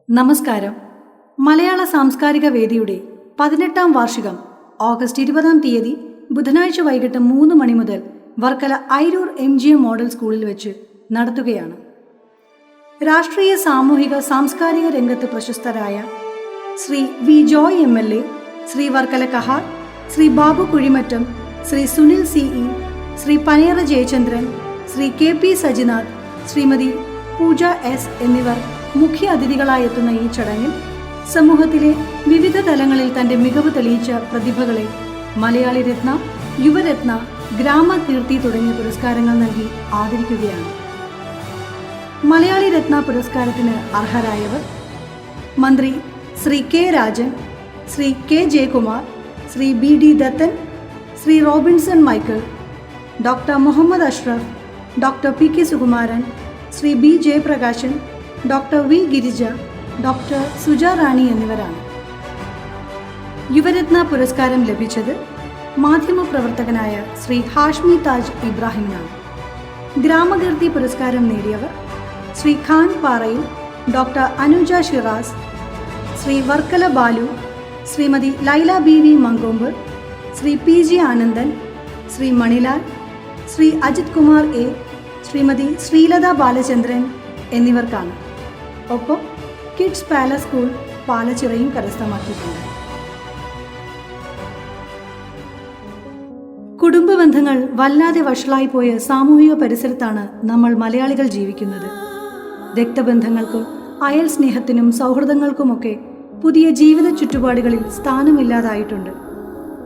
നമസ്കാരം. മലയാള സാംസ്കാരിക വേദിയുടെ 18ാം വാർഷികം ഓഗസ്റ്റ് 20-ാം തീയതി ബുധനാഴ്ച വൈകിട്ട് 3 മണി മുതൽ വർക്കല ഐരൂർ MGM മോഡൽ സ്കൂളിൽ വെച്ച് നടത്തുകയാണ്. രാഷ്ട്രീയ, സാമൂഹിക, സാംസ്കാരിക രംഗത്ത് പ്രശസ്തരായ Shri V Joy MLA, Shri Varkala Kahar, Shri Babu Kuzhimattam, Shri Sunil CE, Shri Panayara Jayachandran, Shri KP Sajinath, Shrimati Pooja S എന്നിവർ മുഖ്യ അതിഥികളായി എത്തുന്ന ഈ ചടങ്ങിൽ സമൂഹത്തിലെ വിവിധ തലങ്ങളിൽ തന്റെ മികവ് തെളിയിച്ച പ്രതിഭകളെ മലയാളി രത്ന, യുവരത്ന, ഗ്രാമകീർത്തി തുടങ്ങിയ പുരസ്കാരങ്ങൾ നൽകി ആദരിക്കുകയാണ്. മലയാളി രത്ന പുരസ്കാരത്തിന് അർഹരായവർ മന്ത്രി Shri K Rajan, Shri K Jayakumar, Shri BD Dathan, Shri Robinson Michael, doctor Muhammad Ashraf, doctor PK Sukumaran, Shri B Jayaprakashan, doctor V Girija, doctor Suja Rani എന്നിവരാണ്. യുവരത്ന പുരസ്കാരം ലഭിച്ചത് മാധ്യമപ്രവർത്തകനായ ശ്രീ ഹാഷ്മി താജ് ഇബ്രാഹിമിനാണ്. ഗ്രാമകീർത്തി പുരസ്കാരം നേടിയവർ Shri Khan Parayil, doctor Anuja Shiraz, Shri Varkala Balu, Shrimati Laila BV Mankombu, Shri PG Anandan, Shri Manilal, Shri Ajith Kumar A, Shrimati Sreelatha Balachandran എന്നിവർക്കാണ്. ഒപ്പം കിഡ്സ് പാലസ് സ്കൂൾ പാലച്ചിറയും കരസ്ഥമാക്കിയിട്ടുണ്ട്. കുടുംബ ബന്ധങ്ങൾ വല്ലാതെ വഷളായിപ്പോയ സാമൂഹിക പരിസരത്താണ് നമ്മൾ മലയാളികൾ ജീവിക്കുന്നത്. രക്തബന്ധങ്ങൾക്കും അയൽ സ്നേഹത്തിനും സൗഹൃദങ്ങൾക്കുമൊക്കെ പുതിയ ജീവിത ചുറ്റുപാടുകളിൽ സ്ഥാനമില്ലാതായിട്ടുണ്ട്.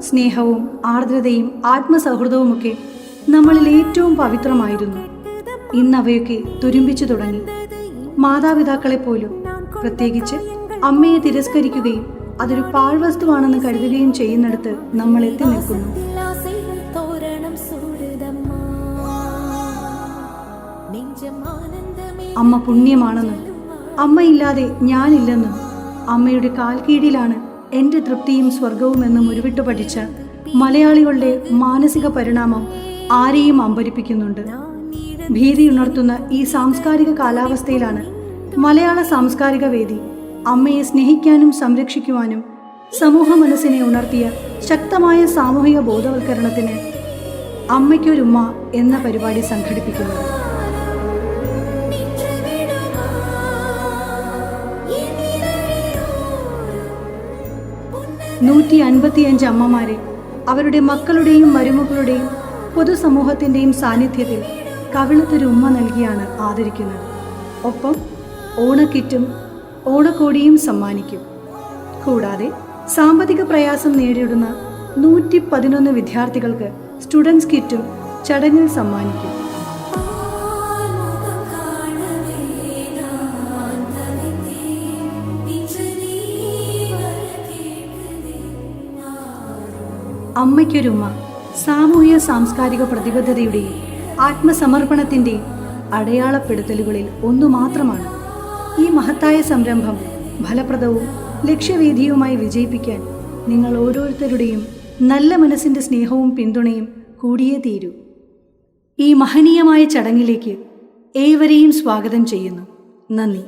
സ്നേഹവും ആർദ്രതയും ആത്മസൗഹൃദവുമൊക്കെ നമ്മളിൽ ഏറ്റവും പവിത്രമായിരുന്നു. ഇന്നവയൊക്കെ തുരുമ്പിച്ചു തുടങ്ങി. മാതാപിതാക്കളെപ്പോലും, പ്രത്യേകിച്ച് അമ്മയെ തിരസ്കരിക്കുകയും അതൊരു പാഴ്വസ്തുവാണെന്ന് കരുതുകയും ചെയ്യുന്നിടത്ത് നമ്മൾ എത്തി നിൽക്കുന്നു. അമ്മ പുണ്യമാണെന്നും അമ്മയില്ലാതെ ഞാനില്ലെന്നും അമ്മയുടെ കാൽക്കീഴിലാണ് എൻ്റെ തൃപ്തിയും സ്വർഗവും എന്നും ഉരുവിട്ടു പഠിച്ച മലയാളികളുടെ മാനസിക പരിണാമം ആരെയും അമ്പരിപ്പിക്കുന്നുണ്ട്. ഭീതിയുണർത്തുന്ന ഈ സാംസ്കാരിക കാലാവസ്ഥയിലാണ് മലയാള സാംസ്കാരിക വേദി അമ്മയെ സ്നേഹിക്കാനും സംരക്ഷിക്കുവാനും സമൂഹ മനസ്സിനെ ഉണർത്തിയ ശക്തമായ സാമൂഹിക ബോധവൽക്കരണത്തിന് അമ്മയ്ക്കൊരുമ്മ എന്ന പരിപാടി സംഘടിപ്പിക്കുന്നത്. 155 അമ്മമാരെ അവരുടെ മക്കളുടെയും മരുമക്കളുടെയും പൊതുസമൂഹത്തിൻ്റെയും സാന്നിധ്യത്തിൽ കവിളത്തൊരു ഉമ്മ നൽകിയാണ് ആദരിക്കുന്നത്. ഒപ്പം ഓണക്കിറ്റും ഓണക്കോടിയും സമ്മാനിക്കും. കൂടാതെ സാമ്പത്തിക പ്രയാസം നേരിടുന്ന 111 വിദ്യാർത്ഥികൾക്ക് സ്റ്റുഡൻസ് കിറ്റും ചടങ്ങിൽ സമ്മാനിക്കും. അമ്മയ്ക്കൊരുമ്മ സാമൂഹിക സാംസ്കാരിക പ്രതിബദ്ധതയുടെയും ആത്മസമർപ്പണത്തിൻ്റെയും അടയാളപ്പെടുത്തലുകളിൽ ഒന്നു മാത്രമാണ്. ഈ മഹത്തായ സംരംഭം ഫലപ്രദവും ലക്ഷ്യവേദിയുമായി വിജയിപ്പിക്കാൻ നിങ്ങൾ ഓരോരുത്തരുടെയും നല്ല മനസ്സിൻ്റെ സ്നേഹവും പിന്തുണയും കൂടിയേ തീരൂ. ഈ മഹനീയമായ ചടങ്ങിലേക്ക് ഏവരെയും സ്വാഗതം ചെയ്യുന്നു. നന്ദി.